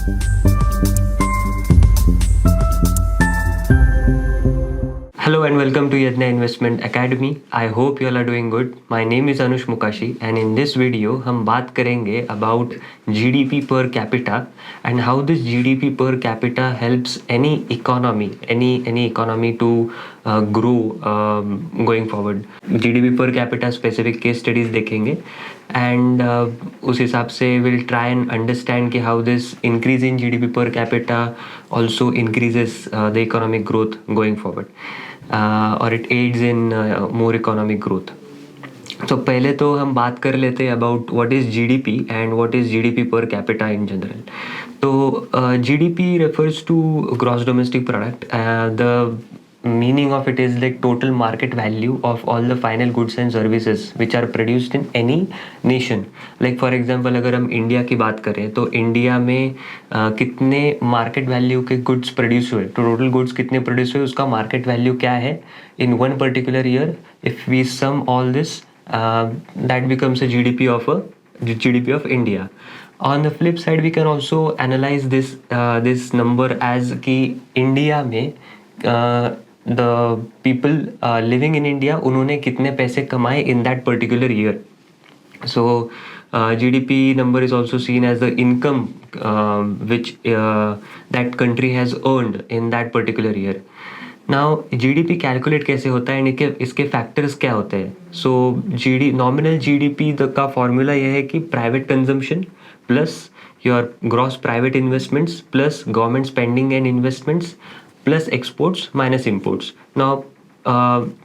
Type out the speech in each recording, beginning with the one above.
Hello and welcome to Yadna Investment Academy. I hope you all are doing good. My name is Anush Mukashi and in this video हम बात करेंगे about GDP per capita and how this GDP per capita helps any economy to grow going forward. GDP per capita specific case studies देखेंगे and उस हिसाब से we'll try and understand कि how this increase in GDP per capita also increases the economic growth going forward. और it adds in more economic growth. तो पहले तो हम बात कर लेते हैं about what is GDP and what is GDP per capita in general. तो GDP refers to gross domestic product. The meaning of it is like total market value of all the final goods and services which are produced in any nation. Like for example अगर हम India की बात करें तो India में कितने market value के goods produce हुए, तो टोटल गुड्स कितने प्रोड्यूस हुए, उसका मार्केट वैल्यू क्या है in one particular year. If we sum all this that becomes a GDP of India. On the flip side, we can also analyze this number as कि India में the people living in India उन्होंने कितने पैसे कमाए in that particular year. So GDP number is also seen as the income which that country has earned in that particular year. Now GDP calculate कैसे होता है and इसके factors क्या होते हैं. सो नॉमिनल GDP का फॉर्मूला यह है कि private consumption plus your gross private investments plus government spending and investments plus exports minus imports. Now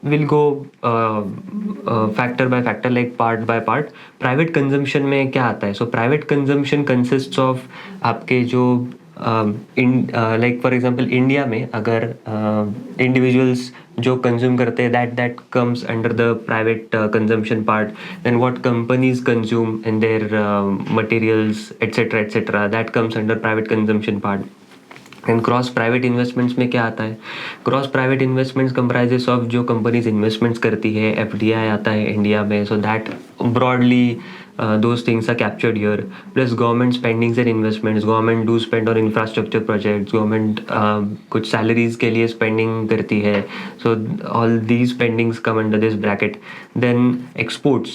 we'll go factor by factor, like part by part. Private consumption में क्या आता है? So private consumption consists of आपके जो like for example India में अगर individuals जो consume करते हैं that comes under the private consumption part. Then what companies consume in their materials etc that comes under private consumption part. And cross private investments में क्या आता है? Cross private investments comprises of जो companies investments करती है, FDI आता है India में, so that broadly those things are captured here. Plus government spendings and investments. Government do spend on infrastructure projects. Government कुछ salaries के लिए spending करती है. So all these spendings come under this bracket. Then exports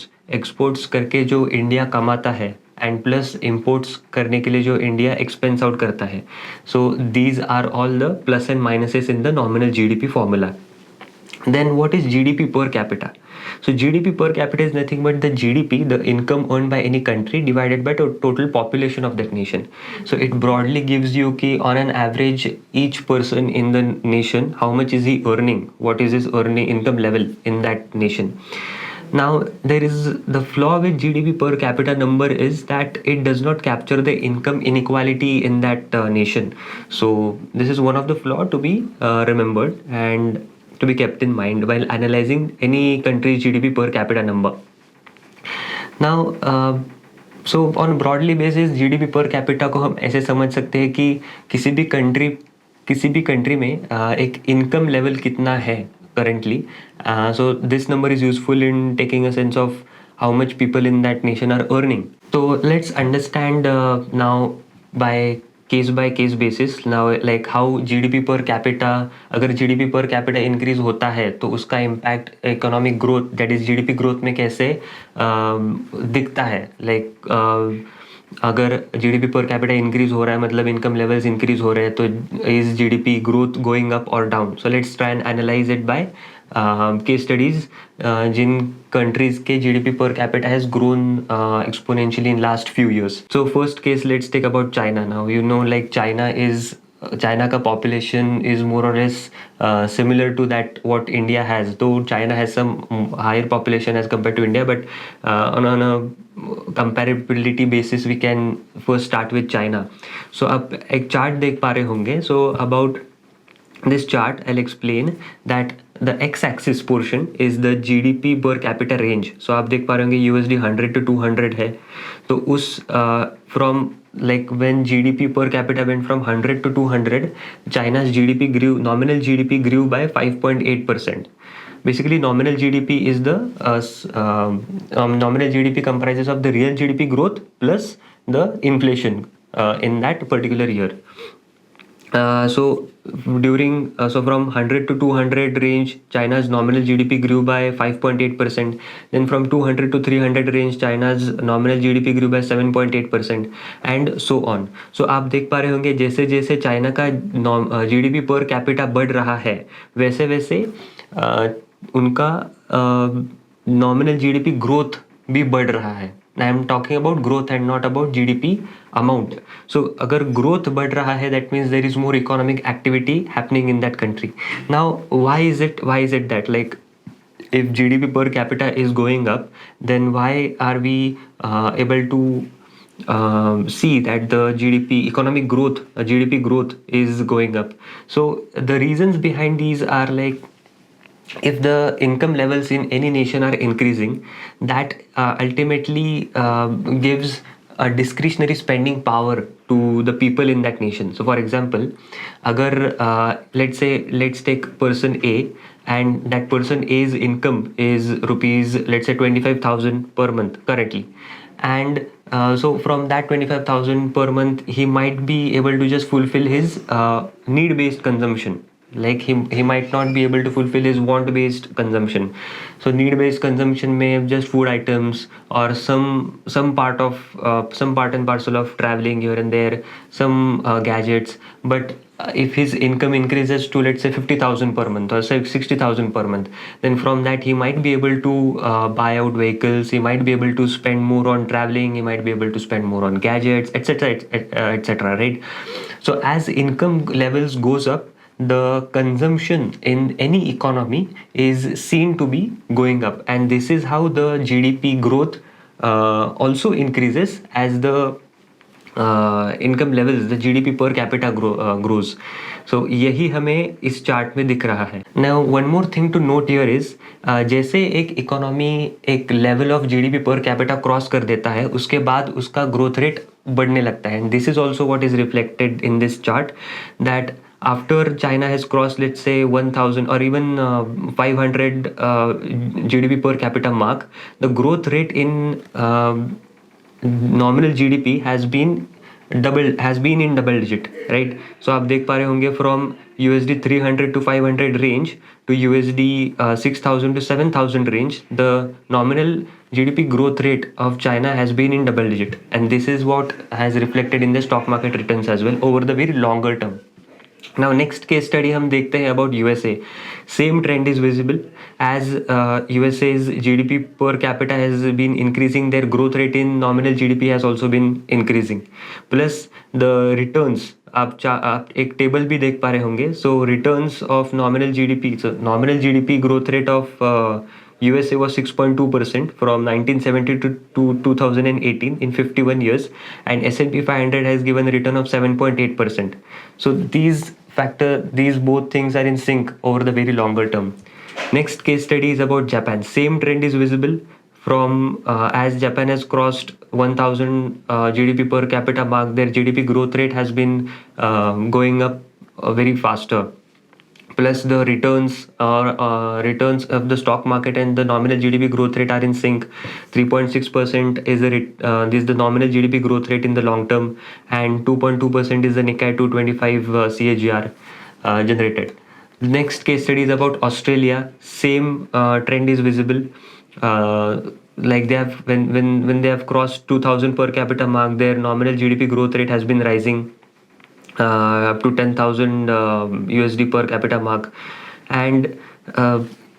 करके जो India कमाता है and plus imports करने के लिए जो इंडिया एक्सपेंस आउट करता है. So these are all the plus and minuses in the nominal GDP formula. Then what is GDP per capita? So GDP per capita is nothing but the GDP, the income earned by any country divided by total population of that nation. So it broadly gives you कि on an average each person in the nation how much is he earning, what is his earning income level in that nation. Now there is the flaw with GDP per capita number is that it does not capture the income inequality in that nation. So this is one of the flaw to be remembered and to be kept in mind while analyzing any country's GDP per capita number. Now so on broadly basis GDP per capita को हम ऐसे समझ सकते हैं कि किसी भी country में एक इनकम लेवल कितना है currently. So this number is useful in taking a sense of how much people in that nation are earning. So let's understand now by case basis now like how GDP per capita, अगर GDP per capita increase होता है तो उसका impact economic growth that is GDP growth में कैसे दिखता है. like अगर GDP per capita increase हो रहा है मतलब income levels increase हो रहे हैं तो is GDP growth going up or down. So let's try and analyze it by case studies Jin countries के GDP per capita has grown exponentially in last few years. So first case let's take about China. Now you know like China का population is more or less similar to that what India has, though China has some higher population as compared to India, but on a comparability basis we can first start with China. So आप एक chart देख पा रहे होंगे. So about this chart I'll explain that the x-axis portion is the GDP per capita range. So आप देख पा रहे होंगे USD 100 to 200 है. तो उस from like when GDP per capita went from 100 to 200, China's nominal GDP grew by 5.8%. Basically nominal GDP is the nominal GDP comprises of the real GDP growth plus the inflation in that particular year. So during so from 100 to 200 range, China's nominal GDP grew by 5.8%. Then from 200 to 300 range, China's nominal GDP grew by 7.8%, and so on. So आप देख पा रहे होंगे जैसे जैसे China का GDP per capita बढ़ रहा है, वैसे वैसे उनका नॉमिनल GDP ग्रोथ भी बढ़ रहा है. I am talking about growth and not about GDP amount. So अगर growth बढ़ रहा है, that means there is more economic activity happening in that country. Now why is it that, like, if GDP per capita is going up, then why are we able to see that the economic growth, GDP growth is going up? So the reasons behind these are like, if the income levels in any nation are increasing, that ultimately gives a discretionary spending power to the people in that nation. So for example, agar let's take person A, and that person A's income is rupees, let's say, 25,000 per month currently, and so from that 25,000 per month, he might be able to just fulfill his need based consumption. Like he might not be able to fulfill his want based consumption. So need based consumption may just food items, or some part and parcel of traveling here and there, some gadgets. But if his income increases to, let's say, 50,000 per month, or say 60,000 per month, then from that he might be able to buy out vehicles, he might be able to spend more on traveling, he might be able to spend more on gadgets, etc, etc, right? So as income levels goes up, the consumption in any economy is seen to be going up, and this is how the GDP growth also increases as the income levels, the GDP per capita grows. So यही हमें इस chart में दिख रहा है. Now one more thing to note here is, जैसे एक economy एक level of GDP per capita cross कर देता है, उसके बाद उसका ग्रोथ रेट बढ़ने लगता है. And this is also what is reflected in this chart, that after China has crossed, let's say, 1000 or even 500 GDP per capita mark, the growth rate in nominal GDP has been in double digit, right? So आप देख पा रहे होंगे from USD 300 to 500 range to USD 6,000 to 7,000 range, the nominal GDP growth rate of China has been in double digit, and this is what has reflected in the stock market returns as well over the very longer term. Now next case study हम देखते हैं about USA. Same trend is visible as USA's GDP per capita has been increasing, their growth rate in nominal GDP has also been increasing. Plus the returns, आप एक table भी देख पा रहे होंगे. So returns of nominal GDP, so nominal GDP growth rate of USA was 6.2% from 1970 to 2018 in 51 years, and S&P 500 has given a return of 7.8%. So these both things are in sync over the very longer term. Next case study is about Japan. Same trend is visible from as Japan has crossed 1000 GDP per capita mark, their GDP growth rate has been going up very faster. Plus the returns of the stock market and the nominal GDP growth rate are in sync. 3.6% is this is the nominal GDP growth rate in the long term, and 2.2% is the Nikkei 225 CAGR generated. Next case study is about Australia. Same trend is visible. Like they have when they have crossed 2000 per capita mark, their nominal GDP growth rate has been rising up to 10,000 USD per capita mark, and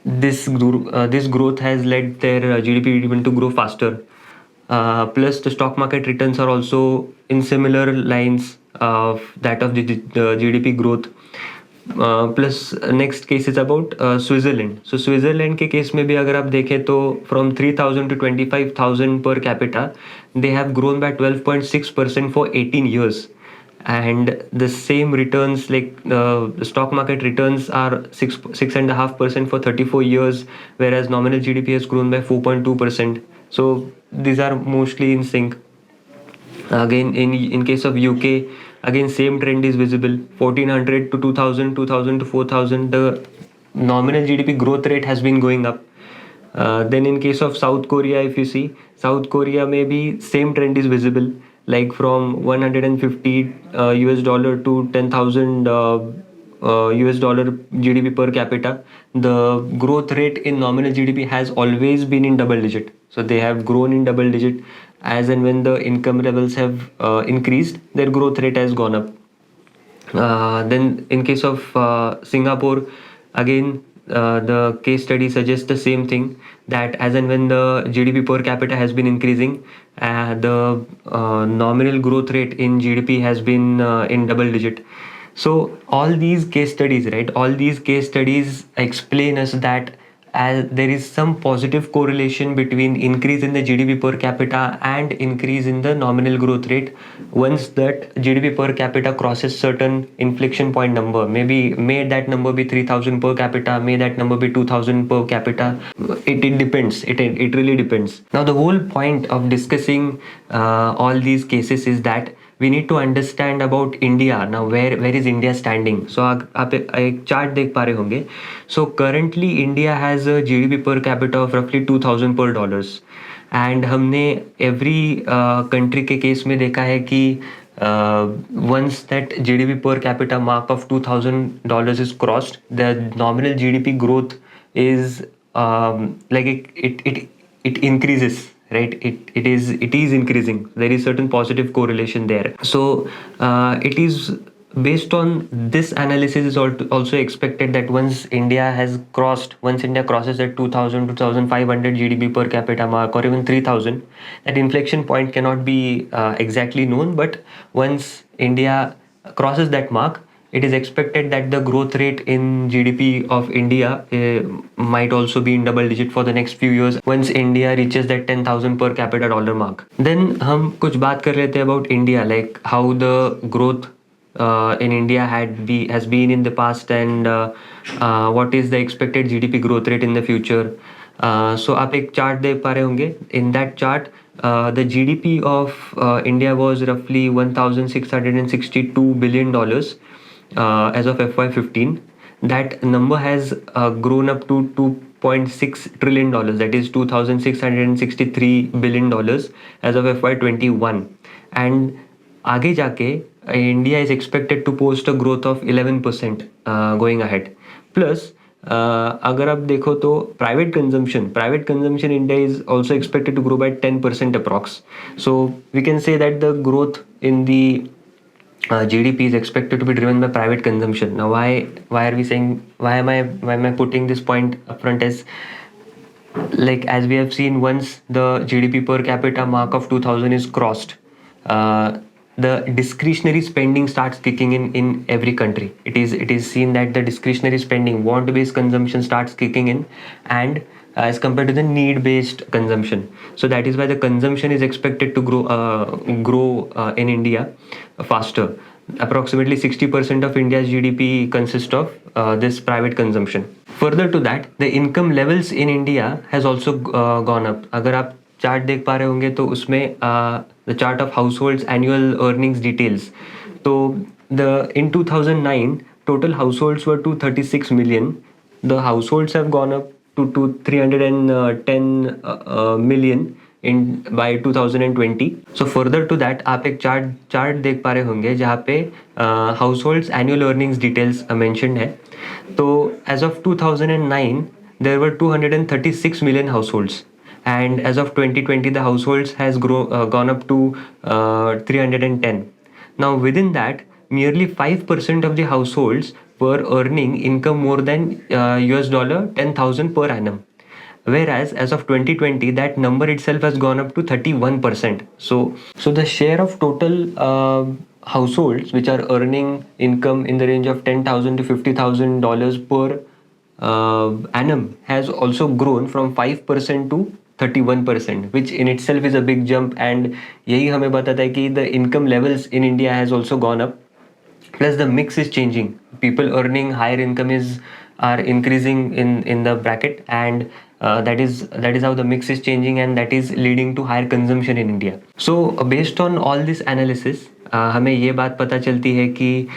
this growth has led their GDP even to grow faster. Plus the stock market returns are also in similar lines of that of the GDP growth. Plus next case is about Switzerland. So Switzerland के case में भी अगर आप देखें तो from 3,000 to 25,000 per capita they have grown by 12.6% for 18 years, and the same returns, like the stock market returns are 6.5% for 34 years, whereas nominal GDP has grown by 4.2%. So these are mostly in sync. Again, in case of UK, again same trend is visible. 1,400 to 2,000, 2,000 to 4,000, the nominal GDP growth rate has been going up. Then in case of South Korea, if you see, South Korea maybe same trend is visible. like from 150 US dollar to 10,000 US dollar GDP per capita. The growth rate in nominal GDP has always been in double digit. So they have grown in double digit as and when the income levels have increased, their growth rate has gone up. Then in case of Singapore, again, the case study suggests the same thing, that as and when the GDP per capita has been increasing, the nominal growth rate in GDP has been in double digit. So all these case studies, right? All these case studies explain us that as there is some positive correlation between increase in the GDP per capita and increase in the nominal growth rate. Once that GDP per capita crosses certain inflection point number, maybe may that number be 3,000 per capita, may that number be 2,000 per capita. It depends. It really depends. Now the whole point of discussing all these cases is that we need to understand about India now. Where is India standing? So आप एक chart देख पा रहे होंगे. So currently India has a GDP per capita of roughly 2,000 per dollars. And हमने every country के case में देखा है कि once that GDP per capita mark of $2,000 is crossed, the nominal GDP growth is like it increases, right? It is increasing. There is certain positive correlation there. So it is based on this analysis is also expected that once India crosses that 2,000 2,500 GDP per capita mark, or even 3,000, that inflection point cannot be exactly known, but once India crosses that mark, it is expected that the growth rate in GDP of India might also be in double digit for the next few years once India reaches that 10,000 per capita dollar mark. Then हम कुछ बात कर लेते हैं about India, like how the growth in India has been in the past, and what is the expected GDP growth rate in the future. So आप एक chart देख पा रहे होंगे. In that chart, the GDP of India was roughly $1,662 billion as of FY15. That number has grown up to $2.6 trillion, that is $2,663 billion as of FY21. And आगे जाके India is expected to post a growth of 11% going ahead. Plus अगर आप देखो तो private consumption India is also expected to grow by 10% approx. So we can say that the growth in the GDP is expected to be driven by private consumption. Now, why are we saying, why am I putting this point up front as, like, as we have seen, once the GDP per capita mark of 2,000 is crossed, the discretionary spending starts kicking in every country. It is seen that the discretionary spending, want-based consumption starts kicking in, and as compared to the need-based consumption. So that is why the consumption is expected to grow in India faster. Approximately 60% of India's GDP consists of this private consumption. Further to that, the income levels in India has also gone up. अगर आप chart देख पा रहे होंगे तो उसमें the chart of households annual earnings details. So in 2009 total households were 236 million. The households have gone up to 310 million in by 2020. So further to that, आप एक चार्ट देख पा रहे होंगे जहाँ पे households annual earnings details mentioned है. तो as of 2009 there were 236 million households, and as of 2020 the households has gone up to 310. Now within that, merely 5% of the households were earning income more than $10,000 per annum, whereas as of 2020 that number itself has gone up to 31%. So the share of total households which are earning income in the range of $10,000 to $50,000 per annum has also grown from 5% to 31%, which in itself is a big jump. And यही हमें बताता है कि the income levels in India has also gone up. Plus the mix is changing. People earning higher income are increasing in the bracket, and that is how the mix is changing, and that is leading to higher consumption in India. So based on all this analysis, हमें ये बात पता चलती है कि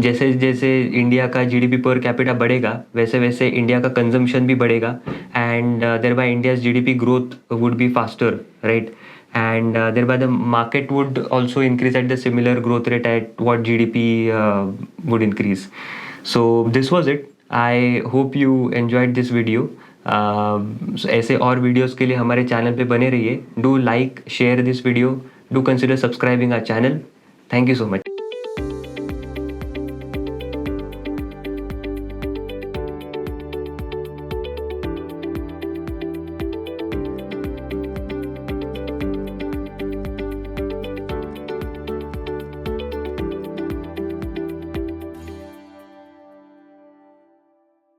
जैसे जैसे India का GDP पर कैपिटा बढ़ेगा, वैसे वैसे इंडिया का कंजम्पशन भी बढ़ेगा, एंड देयर बाय इंडियाज GDP growth would be faster, right? and thereby the market would also increase at the similar growth rate at what GDP would increase. So this was it. I hope you enjoyed this video. So ऐसे और videos के लिए हमारे channel पे बने रहिए. Do like, share this video. Do consider subscribing our channel. Thank you so much.